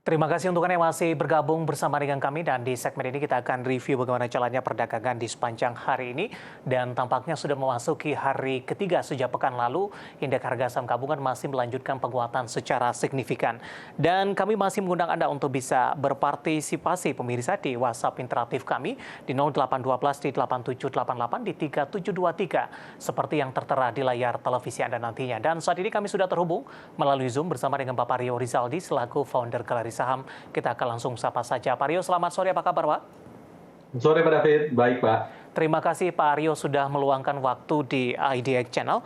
Terima kasih untuk Anda yang masih bergabung bersama dengan kami dan di segmen ini kita akan review bagaimana jalannya perdagangan di sepanjang hari ini dan tampaknya sudah memasuki hari ketiga sejak pekan lalu indeks harga saham gabungan masih melanjutkan penguatan secara signifikan dan kami masih mengundang Anda untuk bisa berpartisipasi pemirsa di WhatsApp interaktif kami di 0812 di 8788 di 3723 seperti yang tertera di layar televisi Anda nantinya dan saat ini kami sudah terhubung melalui Zoom bersama dengan Bapak Rio Rizaldi selaku founder Galeri Saham. Kita akan langsung sapa saja. Pak Rio, selamat sore. Apa kabar, Pak? Sore, Pak David. Baik, Pak. Terima kasih Pak Rio sudah meluangkan waktu di IDX Channel.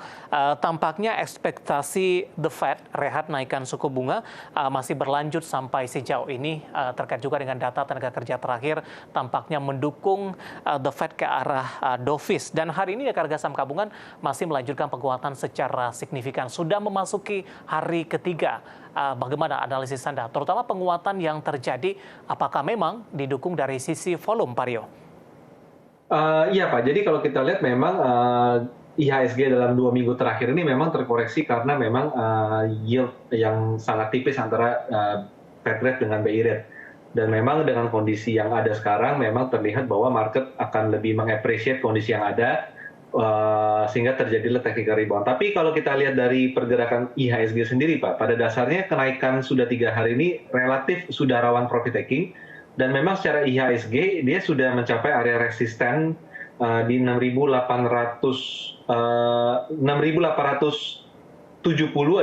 Tampaknya ekspektasi The Fed rehat naikkan suku bunga masih berlanjut sampai sejauh ini terkait juga dengan data tenaga kerja terakhir tampaknya mendukung The Fed ke arah dovish. Dan hari ini harga saham gabungan masih melanjutkan penguatan secara signifikan. Sudah memasuki hari ketiga. Bagaimana analisis Anda? Terutama penguatan yang terjadi, apakah memang didukung dari sisi volume, Pak Rio? Iya, Pak. Jadi kalau kita lihat memang IHSG dalam 2 minggu terakhir ini memang terkoreksi karena memang yield yang sangat tipis antara Fed rate dengan BI rate. Dan memang dengan kondisi yang ada sekarang memang terlihat bahwa market akan lebih mengapresiasi kondisi yang ada sehingga terjadilah technical rebound. Tapi kalau kita lihat dari pergerakan IHSG sendiri, Pak, pada dasarnya kenaikan sudah 3 hari ini relatif sudah rawan profit taking. Dan memang secara IHSG dia sudah mencapai area resisten di 6.870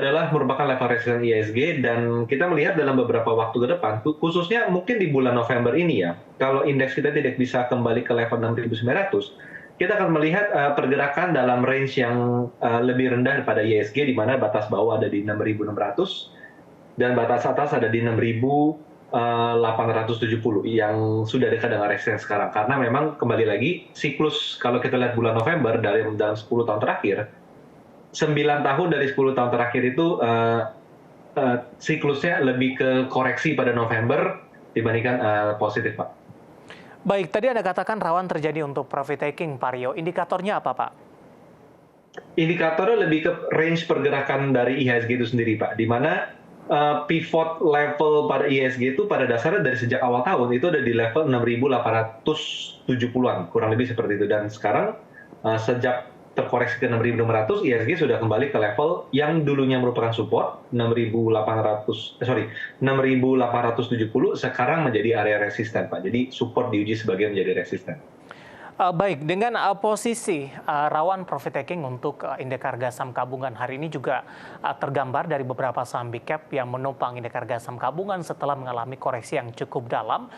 adalah merupakan level resisten IHSG dan kita melihat dalam beberapa waktu ke depan, khususnya mungkin di bulan November ini ya, kalau indeks kita tidak bisa kembali ke level 6.900, kita akan melihat pergerakan dalam range yang lebih rendah daripada IHSG, di mana batas bawah ada di 6.600 dan batas atas ada di 6.870 yang sudah dekat dengan resistance sekarang. Karena memang kembali lagi siklus kalau kita lihat bulan November dalam 10 tahun terakhir, 9 tahun dari 10 tahun terakhir itu siklusnya lebih ke koreksi pada November dibandingkan positif, Pak. Baik, tadi Anda katakan rawan terjadi untuk profit taking, Pak Rio. Indikatornya apa, Pak? Indikatornya lebih ke range pergerakan dari IHSG itu sendiri, Pak, di mana pivot level pada IHSG itu pada dasarnya dari sejak awal tahun itu ada di level 6.870-an, kurang lebih seperti itu. Dan sekarang sejak terkoreksi ke 6.600, IHSG sudah kembali ke level yang dulunya merupakan support 6.870, sekarang menjadi area resisten, Pak. Jadi support diuji sebagai menjadi resisten. Baik, dengan posisi rawan profit taking untuk indeks harga saham gabungan hari ini juga tergambar dari beberapa saham big cap yang menopang indeks harga saham gabungan setelah mengalami koreksi yang cukup dalam,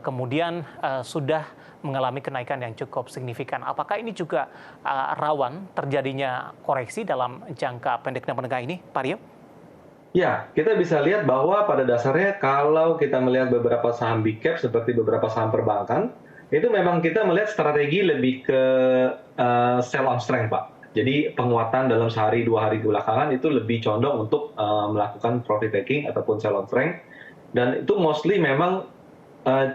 kemudian sudah mengalami kenaikan yang cukup signifikan. Apakah ini juga rawan terjadinya koreksi dalam jangka pendek dan menengah ini, Pak Rio? Ya, kita bisa lihat bahwa pada dasarnya kalau kita melihat beberapa saham big cap seperti beberapa saham perbankan, itu memang kita melihat strategi lebih ke sell on strength, Pak. Jadi penguatan dalam sehari 2 hari belakangan itu lebih condong untuk melakukan profit taking ataupun sell on strength. Dan itu mostly memang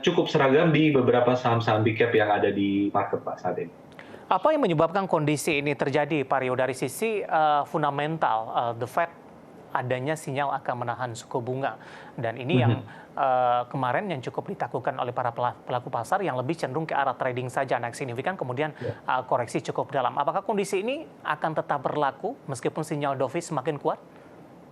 cukup seragam di beberapa saham-saham big cap yang ada di market, Pak, saat ini. Apa yang menyebabkan kondisi ini terjadi, Pak Rio? Dari sisi fundamental, The Fed adanya sinyal akan menahan suku bunga. Dan ini yang kemarin yang cukup ditakutkan oleh para pelaku pasar yang lebih cenderung ke arah trading saja naik signifikan, kemudian koreksi cukup dalam. Apakah kondisi ini akan tetap berlaku meskipun sinyal dovish semakin kuat?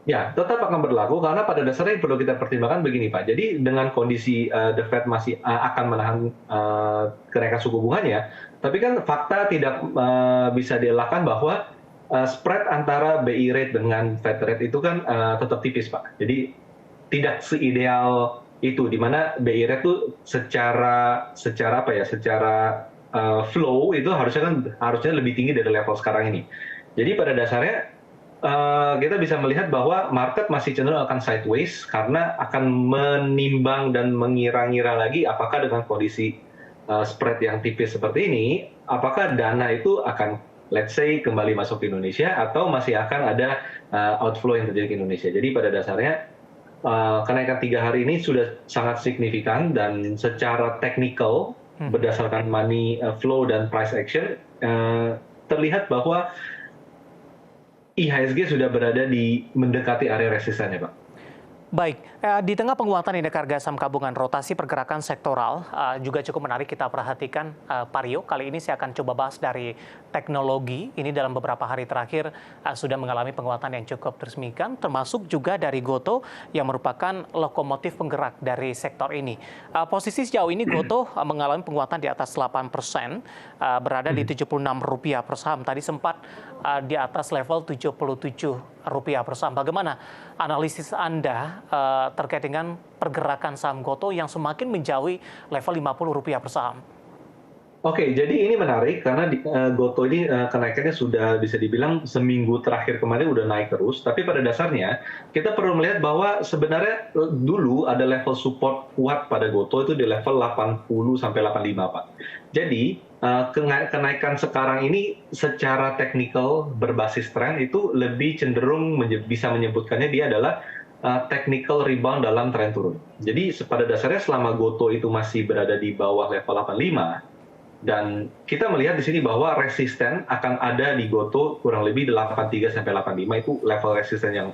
Ya, tetap akan berlaku karena pada dasarnya perlu kita pertimbangkan begini, Pak. Jadi dengan kondisi The Fed masih akan menahan kenaikan suku bunganya, tapi kan fakta tidak bisa dielakkan bahwa spread antara BI rate dengan Fed rate itu kan tetap tipis, Pak. Jadi tidak seideal itu, di mana BI rate itu secara flow itu harusnya lebih tinggi dari level sekarang ini. Jadi pada dasarnya kita bisa melihat bahwa market masih cenderung akan sideways karena akan menimbang dan mengira-ngira lagi apakah dengan kondisi spread yang tipis seperti ini, apakah dana itu akan let's say kembali masuk ke Indonesia atau masih akan ada outflow yang terjadi ke Indonesia. Jadi pada dasarnya kenaikan 3 hari ini sudah sangat signifikan dan secara teknikal berdasarkan money flow dan price action terlihat bahwa IHSG sudah berada di mendekati area resistennya, Pak. Baik, di tengah penguatan indeks harga saham gabungan, rotasi pergerakan sektoral juga cukup menarik kita perhatikan, Pak Rio. Kali ini saya akan coba bahas dari teknologi. Ini dalam beberapa hari terakhir sudah mengalami penguatan yang cukup signifikan, termasuk juga dari Gotoh yang merupakan lokomotif penggerak dari sektor ini. Posisi sejauh ini Gotoh mengalami penguatan di atas 8%, berada di Rp76 per saham. Tadi sempat di atas level Rp77 per saham. Bagaimana analisis Anda terkait dengan pergerakan saham Gotoh yang semakin menjauhi level Rp50 per saham? Oke, jadi ini menarik karena Gotoh ini kenaikannya sudah bisa dibilang seminggu terakhir kemarin udah naik terus. Tapi pada dasarnya kita perlu melihat bahwa sebenarnya dulu ada level support kuat pada Gotoh itu di level 80 sampai 85, Pak. Jadi kenaikan sekarang ini secara teknikal berbasis tren itu lebih cenderung bisa menyebutkannya dia adalah technical rebound dalam tren turun. Jadi pada dasarnya selama Gotoh itu masih berada di bawah level 85, dan kita melihat di sini bahwa resisten akan ada di Gotoh kurang lebih 83 sampai 85 itu level resisten yang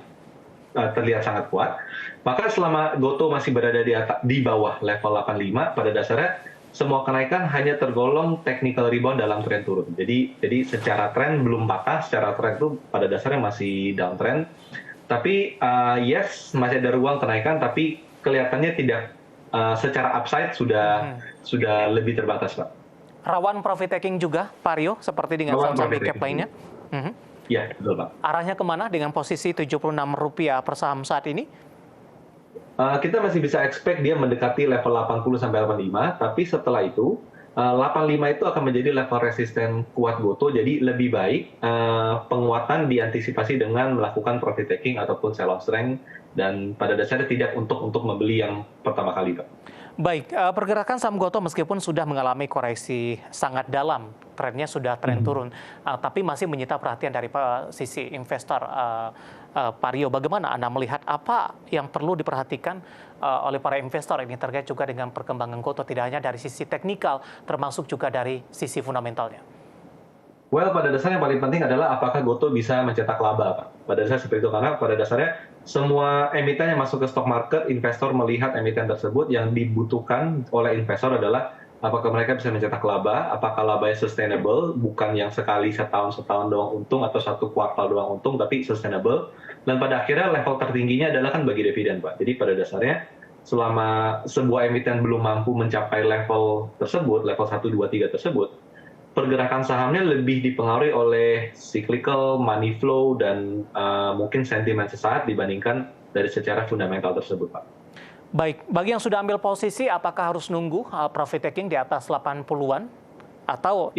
terlihat sangat kuat. Maka selama Gotoh masih berada di bawah level 85, pada dasarnya semua kenaikan hanya tergolong technical rebound dalam tren turun. Jadi secara tren belum patah, secara tren itu pada dasarnya masih downtrend. Tapi yes, masih ada ruang kenaikan, tapi kelihatannya tidak secara upside sudah lebih terbatas, Pak. Rawan profit taking juga, Pak Rio, seperti dengan saham-saham big cap lainnya? Ya, betul, Pak. Arahnya kemana dengan posisi Rp76 per saham saat ini? Kita masih bisa expect dia mendekati level 80 sampai 85, tapi setelah itu 85 itu akan menjadi level resisten kuat Gotoh, jadi lebih baik penguatan diantisipasi dengan melakukan profit taking ataupun sell off strength, dan pada dasarnya tidak untuk membeli yang pertama kali, Pak. Baik, pergerakan saham Gotoh meskipun sudah mengalami koreksi sangat dalam, trennya sudah tren turun, tapi masih menyita perhatian dari sisi investor. Pak Rio, bagaimana Anda melihat apa yang perlu diperhatikan oleh para investor ini terkait juga dengan perkembangan Gotoh, tidak hanya dari sisi teknikal, termasuk juga dari sisi fundamentalnya? Well, pada dasarnya yang paling penting adalah apakah Gotoh bisa mencetak laba, Pak. Pada dasarnya seperti itu, karena pada dasarnya semua emiten yang masuk ke stock market, investor melihat emiten tersebut, yang dibutuhkan oleh investor adalah apakah mereka bisa mencetak laba, apakah labanya sustainable, bukan yang sekali setahun doang untung atau satu kuartal doang untung, tapi sustainable. Dan pada akhirnya level tertingginya adalah kan bagi dividen, Pak. Jadi pada dasarnya selama sebuah emiten belum mampu mencapai level tersebut, level 1, 2, 3 tersebut, pergerakan sahamnya lebih dipengaruhi oleh cyclical, money flow, dan mungkin sentimen sesaat dibandingkan dari secara fundamental tersebut, Pak. Baik, bagi yang sudah ambil posisi, apakah harus nunggu profit taking di atas 80-an? Atau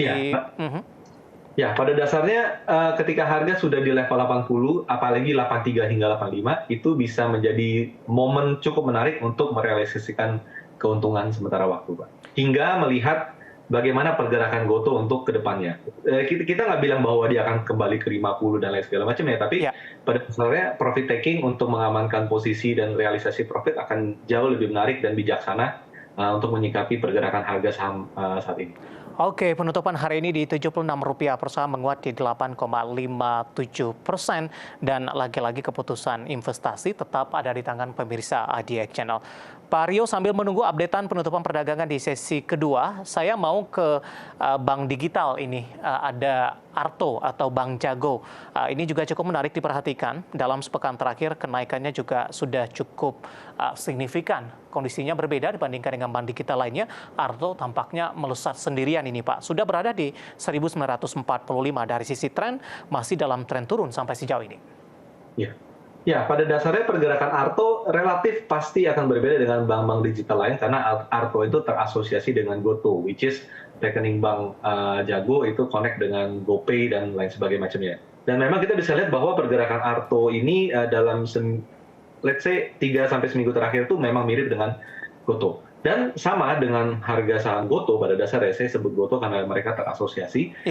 Ya, pada dasarnya ketika harga sudah di level 80, apalagi 83 hingga 85, itu bisa menjadi momen cukup menarik untuk merealisasikan keuntungan sementara waktu, Pak. Hingga melihat bagaimana pergerakan Gotoh untuk ke depannya. Kita nggak bilang bahwa dia akan kembali ke 50 dan lain segala macam ya, tapi pada dasarnya profit taking untuk mengamankan posisi dan realisasi profit akan jauh lebih menarik dan bijaksana untuk menyikapi pergerakan harga saham saat ini. Oke, penutupan hari ini di Rp76 per saham menguat di 8,57%, dan lagi-lagi keputusan investasi tetap ada di tangan pemirsa ADX Channel. Pak Rio, sambil menunggu updatean penutupan perdagangan di sesi kedua, saya mau ke bank digital ini. Ada Arto atau Bank Jago. Ini juga cukup menarik diperhatikan. Dalam sepekan terakhir kenaikannya juga sudah cukup signifikan. Kondisinya berbeda dibandingkan dengan bank digital lainnya. Arto tampaknya melesat sendirian ini, Pak. Sudah berada di 1945 dari sisi tren, masih dalam tren turun sampai sejauh ini. Ya, pada dasarnya pergerakan Arto relatif pasti akan berbeda dengan bank-bank digital lain karena Arto itu terasosiasi dengan Gotoh, which is rekening bank Jago itu connect dengan GoPay dan lain sebagainya macamnya. Dan memang kita bisa lihat bahwa pergerakan Arto ini dalam let's say 3 sampai seminggu terakhir itu memang mirip dengan Gotoh. Dan sama dengan harga saham Gotoh, pada dasarnya saya sebut Gotoh karena mereka terasosiasi.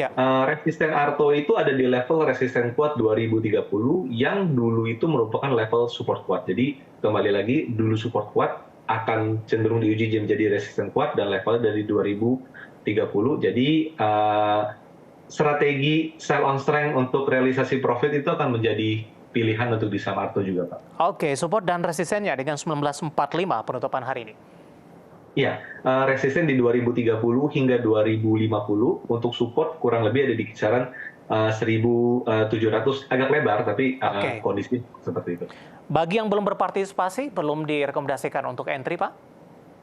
Resisten Arto itu ada di level resisten kuat 2030 yang dulu itu merupakan level support kuat. Jadi kembali lagi, dulu support kuat akan cenderung diuji menjadi resisten kuat dan levelnya dari 2030. Jadi strategi sell on strength untuk realisasi profit itu akan menjadi pilihan untuk di saham Arto juga, Pak. Oke, support dan resistennya dengan 1945 penutupan hari ini. Iya, resisten di 2030 hingga 2050, untuk support kurang lebih ada di kisaran 1.700, agak lebar tapi kondisi seperti itu. Bagi yang belum berpartisipasi, belum direkomendasikan untuk entry, Pak?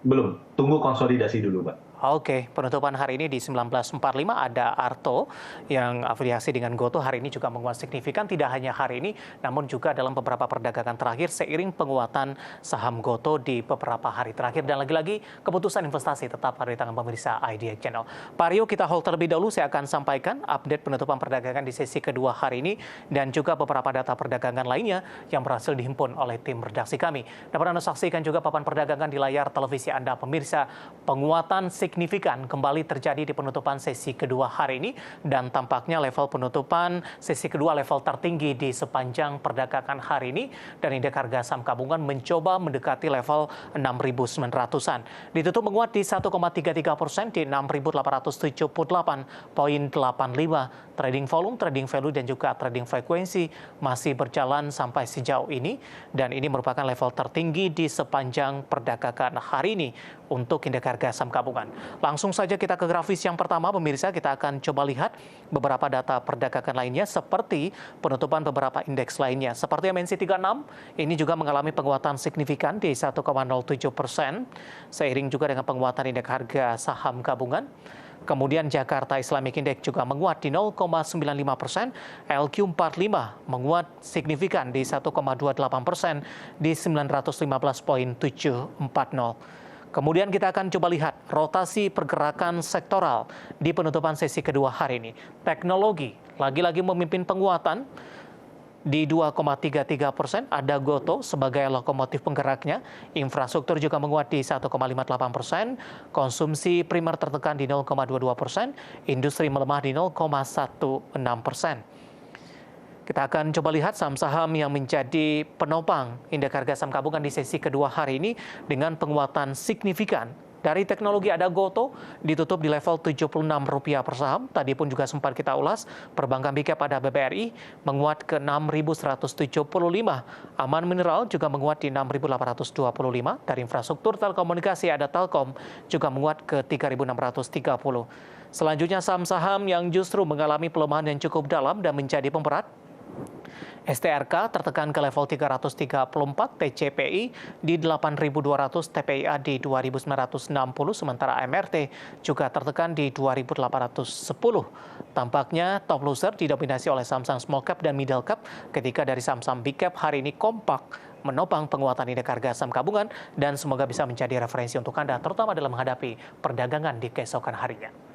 Belum, tunggu konsolidasi dulu, Pak. Oke, penutupan hari ini di 1945 ada Arto yang afiliasi dengan Goto hari ini juga menguat signifikan, tidak hanya hari ini namun juga dalam beberapa perdagangan terakhir seiring penguatan saham Goto di beberapa hari terakhir. Dan lagi-lagi keputusan investasi tetap ada di tangan pemirsa IDX Channel. Pak Rio, kita hold terlebih dahulu, saya akan sampaikan update penutupan perdagangan di sesi kedua hari ini dan juga beberapa data perdagangan lainnya yang berhasil dihimpun oleh tim redaksi kami. Dapat Anda saksikan juga papan perdagangan di layar televisi Anda pemirsa. Penguatan signifikan kembali terjadi di penutupan sesi kedua hari ini dan tampaknya level penutupan sesi kedua level tertinggi di sepanjang perdagangan hari ini dan indeks harga saham gabungan mencoba mendekati level 6.900-an. Ditutup menguat di 1,33% di 6.878,85. Trading volume, trading value dan juga trading frekuensi masih berjalan sampai sejauh ini dan ini merupakan level tertinggi di sepanjang perdagangan hari ini untuk indeks harga saham gabungan. Langsung saja kita ke grafis yang pertama, pemirsa. Kita akan coba lihat beberapa data perdagangan lainnya seperti penutupan beberapa indeks lainnya. Seperti MNC 36, ini juga mengalami penguatan signifikan di 1,07%, seiring juga dengan penguatan indeks harga saham gabungan. Kemudian Jakarta Islamic Index juga menguat di 0,95%, LQ45 menguat signifikan di 1,28% di 915.740. Kemudian kita akan coba lihat rotasi pergerakan sektoral di penutupan sesi kedua hari ini. Teknologi lagi-lagi memimpin penguatan di 2,33%, ada Goto sebagai lokomotif penggeraknya. Infrastruktur juga menguat di 1,58%, konsumsi primer tertekan di 0,22%, industri melemah di 0,16%. Kita akan coba lihat saham-saham yang menjadi penopang indeks harga saham gabungan di sesi kedua hari ini dengan penguatan signifikan. Dari teknologi ada Goto, ditutup di level Rp76 per saham. Tadi pun juga sempat kita ulas, perbankan big cap ada BBRI menguat ke 6.175. Aman Mineral juga menguat di 6.825. Dari infrastruktur telekomunikasi ada Telkom juga menguat ke 3.630. Selanjutnya saham-saham yang justru mengalami pelemahan yang cukup dalam dan menjadi pemberat. STRK tertekan ke level 334, TCPI di 8.200, TPIA di 2.960, sementara MRT juga tertekan di 2.810. Tampaknya top loser didominasi oleh saham-saham small cap dan middle cap, ketika dari saham-saham big cap hari ini kompak menopang penguatan indeks harga saham gabungan dan semoga bisa menjadi referensi untuk Anda, terutama dalam menghadapi perdagangan di keesokan harinya.